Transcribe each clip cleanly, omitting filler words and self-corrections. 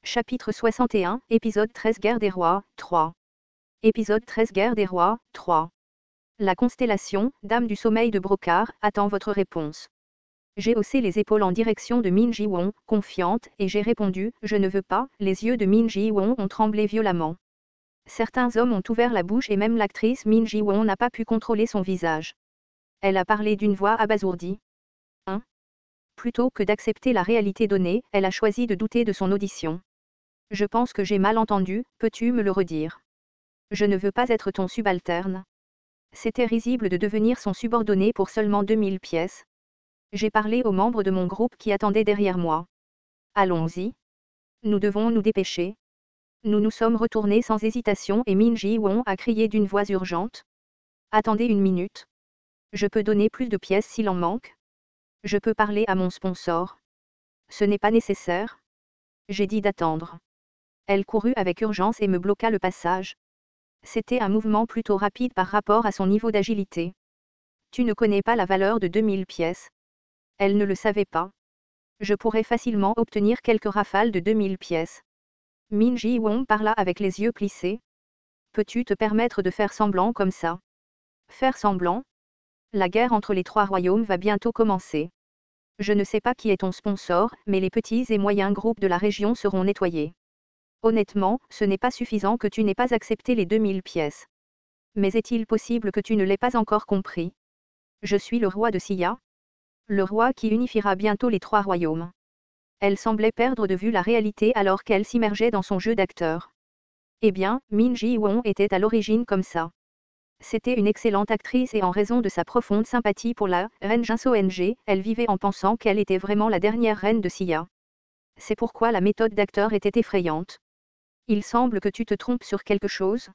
Chapitre 61, épisode 13 Guerre des Rois, 3. Épisode 13 Guerre des Rois, 3. La constellation, Dame du Sommeil de Brocard, attend votre réponse. J'ai haussé les épaules en direction de Min Ji-won, confiante, et j'ai répondu, je ne veux pas. Les yeux de Min Ji-won ont tremblé violemment. Certains hommes ont ouvert la bouche et même l'actrice Min Ji-won n'a pas pu contrôler son visage. Elle a parlé d'une voix abasourdie. Plutôt que d'accepter la réalité donnée, elle a choisi de douter de son audition. Je pense que j'ai mal entendu, peux-tu me le redire? Je ne veux pas être ton subalterne. C'était risible de devenir son subordonné pour seulement 2000 pièces. J'ai parlé aux membres de mon groupe qui attendaient derrière moi. Allons-y. Nous devons nous dépêcher. Nous nous sommes retournés sans hésitation et Min Ji-won a crié d'une voix urgente. Attendez une minute. Je peux donner plus de pièces s'il en manque. Je peux parler à mon sponsor. Ce n'est pas nécessaire. J'ai dit d'attendre. Elle courut avec urgence et me bloqua le passage. C'était un mouvement plutôt rapide par rapport à son niveau d'agilité. Tu ne connais pas la valeur de 2000 pièces. Elle ne le savait pas. Je pourrais facilement obtenir quelques rafales de 2000 pièces. Min Ji-won parla avec les yeux plissés. Peux-tu te permettre de faire semblant comme ça? Faire semblant? La guerre entre les trois royaumes va bientôt commencer. Je ne sais pas qui est ton sponsor, mais les petits et moyens groupes de la région seront nettoyés. Honnêtement, ce n'est pas suffisant que tu n'aies pas accepté les 2000 pièces. Mais est-il possible que tu ne l'aies pas encore compris? Je suis le roi de Sia. Le roi qui unifiera bientôt les trois royaumes. Elle semblait perdre de vue la réalité alors qu'elle s'immergeait dans son jeu d'acteur. Eh bien, Min Ji-won était à l'origine comme ça. C'était une excellente actrice et en raison de sa profonde sympathie pour la reine Jinsong, elle vivait en pensant qu'elle était vraiment la dernière reine de Sia. C'est pourquoi la méthode d'acteur était effrayante. Il semble que tu te trompes sur quelque chose.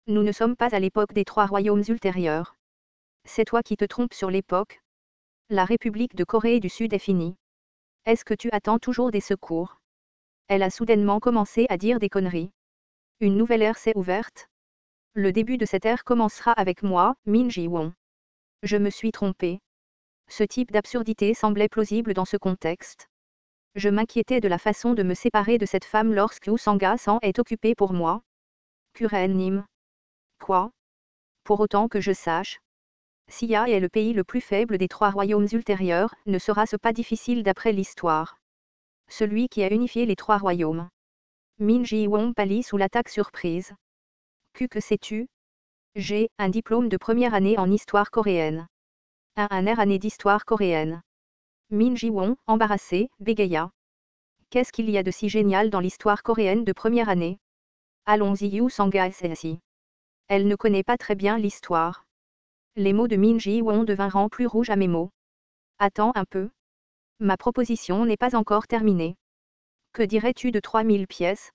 Nous ne sommes pas à l'époque des trois royaumes ultérieurs. C'est toi qui te trompes sur l'époque. La République de Corée du Sud est finie. Est-ce que tu attends toujours des secours? Elle a soudainement commencé à dire des conneries. Une nouvelle ère s'est ouverte. Le début de cette ère commencera avec moi, Min Ji-won. Je me suis trompée. Ce type d'absurdité semblait plausible dans ce contexte. Je m'inquiétais de la façon de me séparer de cette femme lorsque Usanga s'en est occupée pour moi. Kuren-nim. Quoi? Pour autant que je sache. Sia est le pays le plus faible des trois royaumes ultérieurs, ne sera-ce pas difficile d'après l'histoire? Celui qui a unifié les trois royaumes. Min Ji-won pâlit sous l'attaque surprise. Que sais-tu? J'ai un diplôme de première année en histoire coréenne. Un année d'histoire coréenne. Min Ji-won, embarrassé, bégaya. Qu'est-ce qu'il y a de si génial dans l'histoire coréenne de première année? Allons-y, Usanga SSI. Elle ne connaît pas très bien l'histoire. Les mots de Min Ji-won devinrent plus rouges à mes mots. Attends un peu. Ma proposition n'est pas encore terminée. Que dirais-tu de 3000 pièces?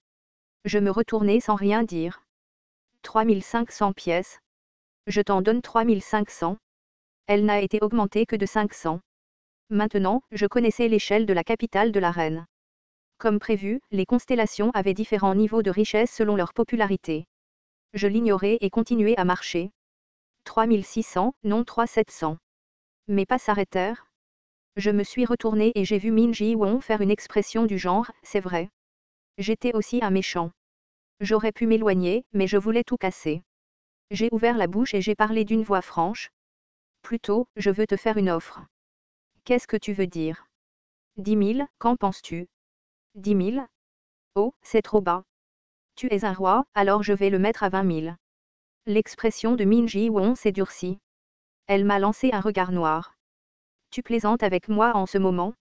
Je me retournai sans rien dire. 3500 pièces. Je t'en donne 3500. Elle n'a été augmentée que de 500. Maintenant, je connaissais l'échelle de la capitale de la reine. Comme prévu, les constellations avaient différents niveaux de richesse selon leur popularité. Je l'ignorais et continuai à marcher. 3600, non 3700. Mes pas s'arrêtèrent. Je me suis retourné et j'ai vu Min Ji-won faire une expression du genre, c'est vrai. J'étais aussi un méchant. J'aurais pu m'éloigner, mais je voulais tout casser. J'ai ouvert la bouche et j'ai parlé d'une voix franche. Plutôt, je veux te faire une offre. Qu'est-ce que tu veux dire? 10 000, qu'en penses-tu? 10 000? Oh, c'est trop bas. Tu es un roi, alors je vais le mettre à 20 000. L'expression de Min Ji-won s'est durcie. Elle m'a lancé un regard noir. Tu plaisantes avec moi en ce moment?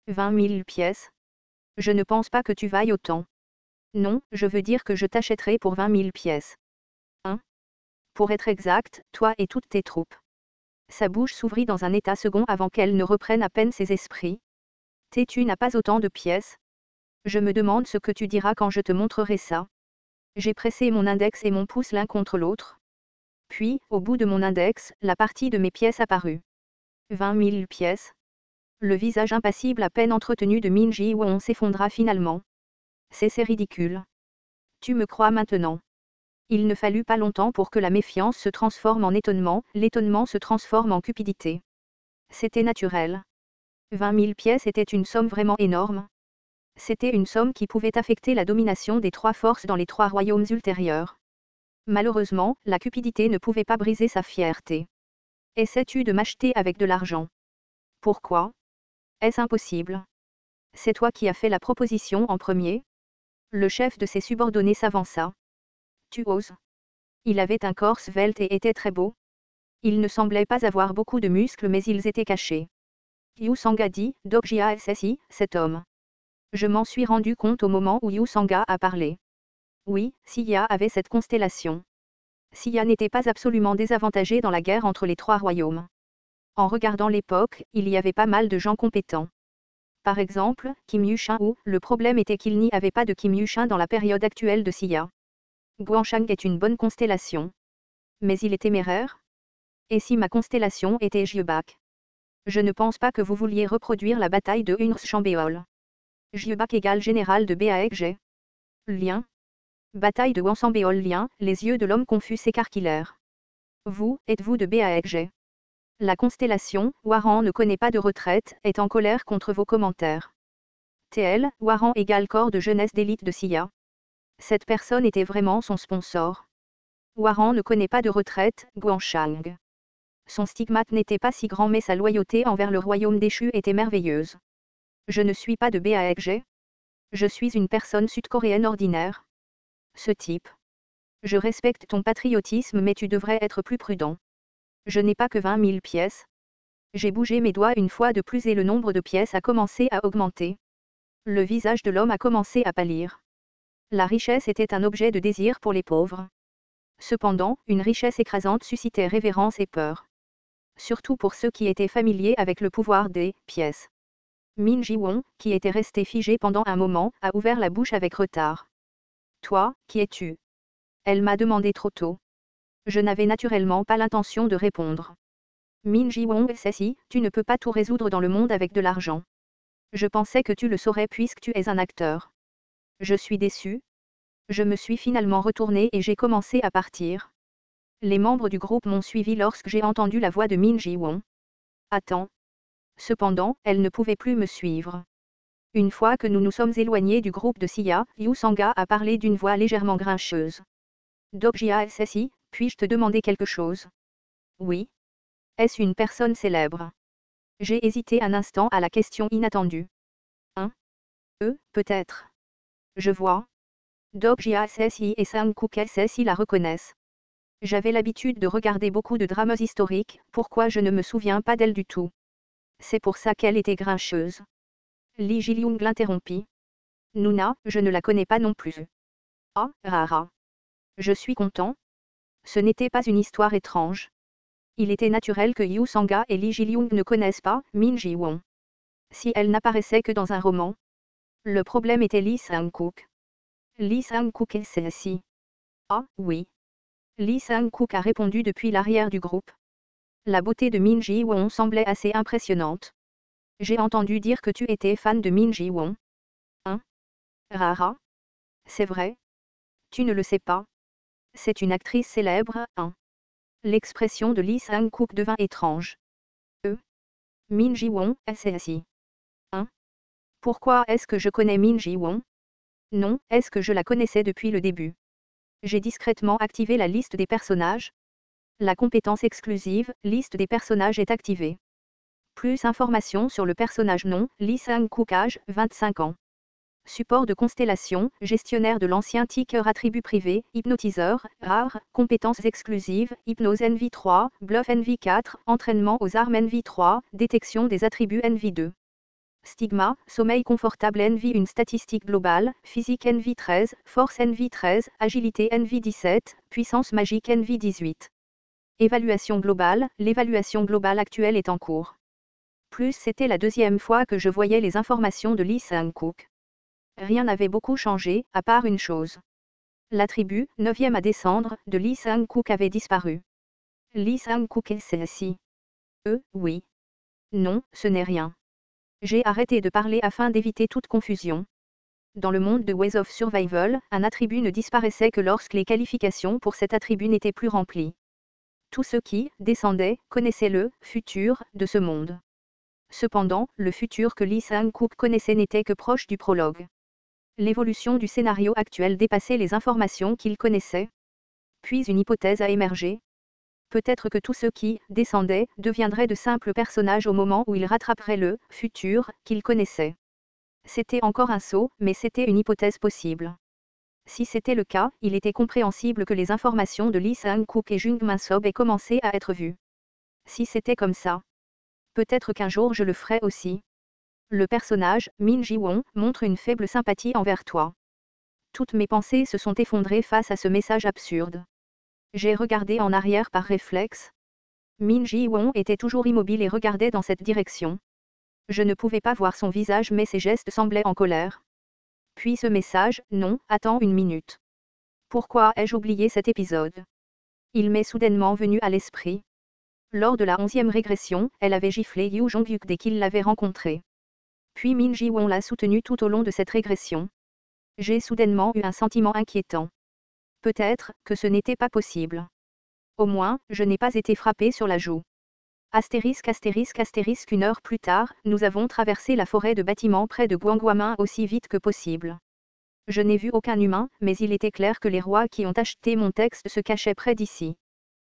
20 000 pièces? Je ne pense pas que tu vailles autant. Non, je veux dire que je t'achèterai pour 20 000 pièces. Hein? Pour être exact, toi et toutes tes troupes. Sa bouche s'ouvrit dans un état second avant qu'elle ne reprenne à peine ses esprits. Tu n'as pas autant de pièces. Je me demande ce que tu diras quand je te montrerai ça. J'ai pressé mon index et mon pouce l'un contre l'autre. Puis, au bout de mon index, la partie de mes pièces apparut. 20 000 pièces. Le visage impassible à peine entretenu de Min Ji-won s'effondra finalement. C'est ridicule. Tu me crois maintenant? Il ne fallut pas longtemps pour que la méfiance se transforme en étonnement, l'étonnement se transforme en cupidité. C'était naturel. 20 000 pièces était une somme vraiment énorme. C'était une somme qui pouvait affecter la domination des 3 forces dans les 3 royaumes ultérieurs. Malheureusement, la cupidité ne pouvait pas briser sa fierté. Essaies-tu de m'acheter avec de l'argent? Pourquoi? Est-ce impossible? C'est toi qui as fait la proposition en premier? Le chef de ses subordonnés s'avança. Tu oses? Il avait un corps svelte et était très beau. Il ne semblait pas avoir beaucoup de muscles mais ils étaient cachés. Yu Sanga dit, Dokjia SSI, cet homme. Je m'en suis rendu compte au moment où Yu Sanga a parlé. Oui, Siya avait cette constellation. Siya n'était pas absolument désavantagé dans la guerre entre les 3 royaumes. En regardant l'époque, il y avait pas mal de gens compétents. Par exemple, Kim Yushin ou, le problème était qu'il n'y avait pas de Kim Yushin dans la période actuelle de Siya. Guanshang est une bonne constellation. Mais il est téméraire? Et si ma constellation était Jiebak? Je ne pense pas que vous vouliez reproduire la bataille de Hungs-Chambéol. Jiebak égale général de Baekje. Lien. Bataille de Wansambéol lien, les yeux de l'homme confus s'écarquillèrent. Vous, êtes-vous de Baekje? La constellation, Waran ne connaît pas de retraite, est en colère contre vos commentaires. TL, Waran égale corps de jeunesse d'élite de Siya. Cette personne était vraiment son sponsor. Waran ne connaît pas de retraite, Guanshang. Son stigmate n'était pas si grand mais sa loyauté envers le royaume déchu était merveilleuse. Je ne suis pas de Baekje. Je suis une personne sud-coréenne ordinaire. Ce type. Je respecte ton patriotisme mais tu devrais être plus prudent. Je n'ai pas que 20 000 pièces. J'ai bougé mes doigts une fois de plus et le nombre de pièces a commencé à augmenter. Le visage de l'homme a commencé à pâlir. La richesse était un objet de désir pour les pauvres. Cependant, une richesse écrasante suscitait révérence et peur. Surtout pour ceux qui étaient familiers avec le pouvoir des pièces. Min Ji-won, qui était resté figé pendant un moment, a ouvert la bouche avec retard. Toi, qui es-tu? Elle m'a demandé trop tôt. Je n'avais naturellement pas l'intention de répondre. Min Ji-won SSI, tu ne peux pas tout résoudre dans le monde avec de l'argent. Je pensais que tu le saurais puisque tu es un acteur. Je suis déçu. Je me suis finalement retourné et j'ai commencé à partir. Les membres du groupe m'ont suivi lorsque j'ai entendu la voix de Min Ji-won. Attends. Cependant, elle ne pouvait plus me suivre. Une fois que nous nous sommes éloignés du groupe de Siya, Yu Sanga a parlé d'une voix légèrement grincheuse. Dokjia SSI, puis-je te demander quelque chose? Oui. Est-ce une personne célèbre? J'ai hésité un instant à la question inattendue. Peut-être. Je vois. Dokjia SSI et Sang-Kook SSI la reconnaissent. J'avais l'habitude de regarder beaucoup de drames historiques, pourquoi je ne me souviens pas d'elle du tout? C'est pour ça qu'elle était grincheuse. Lee Ji-lyung l'interrompit. Nuna, je ne la connais pas non plus. Ah, rara. Je suis content. Ce n'était pas une histoire étrange. Il était naturel que Yu Sanga et Lee Ji-lyung ne connaissent pas Min Ji-won. Si elle n'apparaissait que dans un roman. Le problème était Lee Sang-kook. Lee Sang-kook SSI. Ah, oui. Lee Sang-kook a répondu depuis l'arrière du groupe. La beauté de Min Ji-won semblait assez impressionnante. J'ai entendu dire que tu étais fan de Min Ji-won. Rara? C'est vrai? Tu ne le sais pas. C'est une actrice célèbre, L'expression de Lee Sang-kook devint étrange. Min Ji-won, SSI. Pourquoi est-ce que je connais Min Ji-won? Non, est-ce que je la connaissais depuis le début? J'ai discrètement activé la liste des personnages. La compétence exclusive, liste des personnages est activée. Plus informations sur le personnage non, Lee Sang-kook âge, 25 ans. Support de constellation, gestionnaire de l'ancien ticker attribut privé, hypnotiseur, rare, compétences exclusives, hypnose NV3, bluff NV4, entraînement aux armes NV3, détection des attributs NV2. Stigma, sommeil confortable NV1 statistique globale, physique NV13, force NV13, agilité NV17, puissance magique NV18. Évaluation globale, l'évaluation globale actuelle est en cours. Plus c'était la deuxième fois que je voyais les informations de Lee Sang-kook. Rien n'avait beaucoup changé, à part une chose. L'attribut, 9e à descendre, de Lee Sang-kook avait disparu. Lee Sang-kook SSI. Oui. Non, ce n'est rien. J'ai arrêté de parler afin d'éviter toute confusion. Dans le monde de Ways of Survival, un attribut ne disparaissait que lorsque les qualifications pour cet attribut n'étaient plus remplies. Tous ceux qui descendaient connaissaient le futur de ce monde. Cependant, le futur que Lee Sang-kook connaissait n'était que proche du prologue. L'évolution du scénario actuel dépassait les informations qu'il connaissait. Puis une hypothèse a émergé. Peut-être que tous ceux qui descendaient deviendraient de simples personnages au moment où ils rattraperaient le futur qu'ils connaissaient. C'était encore un saut, mais c'était une hypothèse possible. Si c'était le cas, il était compréhensible que les informations de Lee Sang-kook et Jung Min-sob aient commencé à être vues. Si c'était comme ça, peut-être qu'un jour je le ferai aussi. Le personnage, Min Ji-won, montre une faible sympathie envers toi. Toutes mes pensées se sont effondrées face à ce message absurde. J'ai regardé en arrière par réflexe. Min Ji-won était toujours immobile et regardait dans cette direction. Je ne pouvais pas voir son visage mais ses gestes semblaient en colère. Puis ce message, non, attends une minute. Pourquoi ai-je oublié cet épisode? Il m'est soudainement venu à l'esprit. Lors de la 11e régression, elle avait giflé Yoo Jong-hyuk dès qu'il l'avait rencontré. Puis Min Ji-won l'a soutenu tout au long de cette régression. J'ai soudainement eu un sentiment inquiétant. Peut-être que ce n'était pas possible. Au moins, je n'ai pas été frappé sur la joue. Astérisque astérisque astérisque 1 heure plus tard, nous avons traversé la forêt de bâtiments près de Gwanghwamin aussi vite que possible. Je n'ai vu aucun humain, mais il était clair que les rois qui ont acheté mon texte se cachaient près d'ici.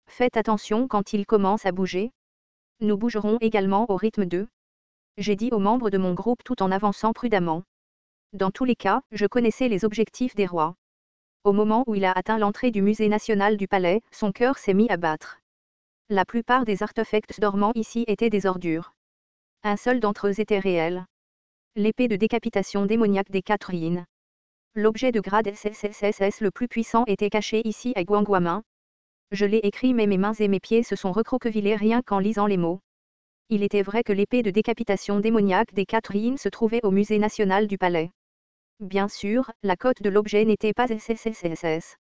Faites attention quand ils commencent à bouger. Nous bougerons également au rythme de. J'ai dit aux membres de mon groupe tout en avançant prudemment. Dans tous les cas, je connaissais les objectifs des rois. Au moment où il a atteint l'entrée du musée national du palais, son cœur s'est mis à battre. La plupart des artefacts dormants ici étaient des ordures. Un seul d'entre eux était réel. L'épée de décapitation démoniaque des 4 yin. L'objet de grade SSSS le plus puissant était caché ici à Gwanghwamin. Je l'ai écrit mais mes mains et mes pieds se sont recroquevillés rien qu'en lisant les mots. Il était vrai que l'épée de décapitation démoniaque des 4 yin se trouvait au musée national du palais. Bien sûr, la cote de l'objet n'était pas SSSS.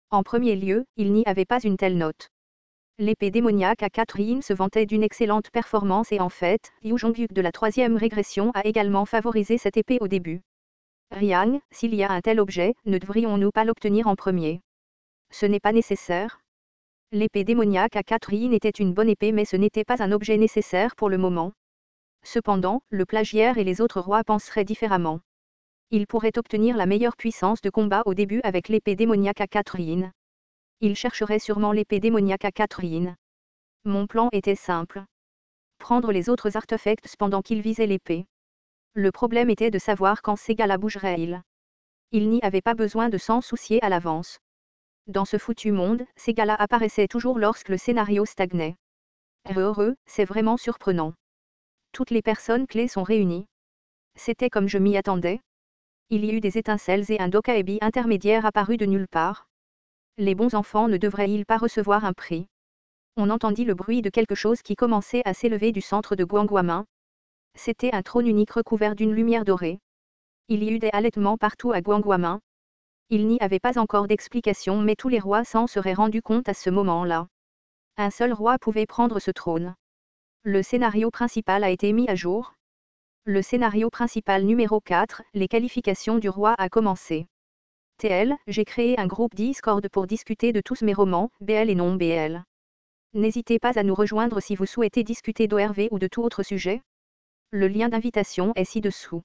En premier lieu, il n'y avait pas une telle note. L'épée démoniaque à 4 yin se vantait d'une excellente performance et en fait, Yoo Jong-hyuk de la 3e régression a également favorisé cette épée au début. Riang, s'il y a un tel objet, ne devrions-nous pas l'obtenir en premier? Ce n'est pas nécessaire. L'épée démoniaque à 4 yin était une bonne épée mais ce n'était pas un objet nécessaire pour le moment. Cependant, le plagiaire et les autres rois penseraient différemment. Ils pourraient obtenir la meilleure puissance de combat au début avec l'épée démoniaque à 4 yin. Ils chercheraient sûrement l'épée démoniaque à 4 yin. Mon plan était simple. Prendre les autres artefacts pendant qu'ils visaient l'épée. Le problème était de savoir quand ces gars-là bougeraient-ils. Il n'y avait pas besoin de s'en soucier à l'avance. Dans ce foutu monde, ces gars-là apparaissaient toujours lorsque le scénario stagnait. Heureux, c'est vraiment surprenant. Toutes les personnes clés sont réunies. C'était comme je m'y attendais. Il y eut des étincelles et un Dokaebi intermédiaire apparut de nulle part. Les bons enfants ne devraient-ils pas recevoir un prix? On entendit le bruit de quelque chose qui commençait à s'élever du centre de Gwanghwamin. C'était un trône unique recouvert d'une lumière dorée. Il y eut des halètements partout à Gwanghwamin. Il n'y avait pas encore d'explication mais tous les rois s'en seraient rendus compte à ce moment-là. Un seul roi pouvait prendre ce trône. Le scénario principal a été mis à jour. Le scénario principal numéro 4, les qualifications du roi a commencé. TL, j'ai créé un groupe Discord pour discuter de tous mes romans, BL et non BL. N'hésitez pas à nous rejoindre si vous souhaitez discuter d'ORV ou de tout autre sujet. Le lien d'invitation est ci-dessous.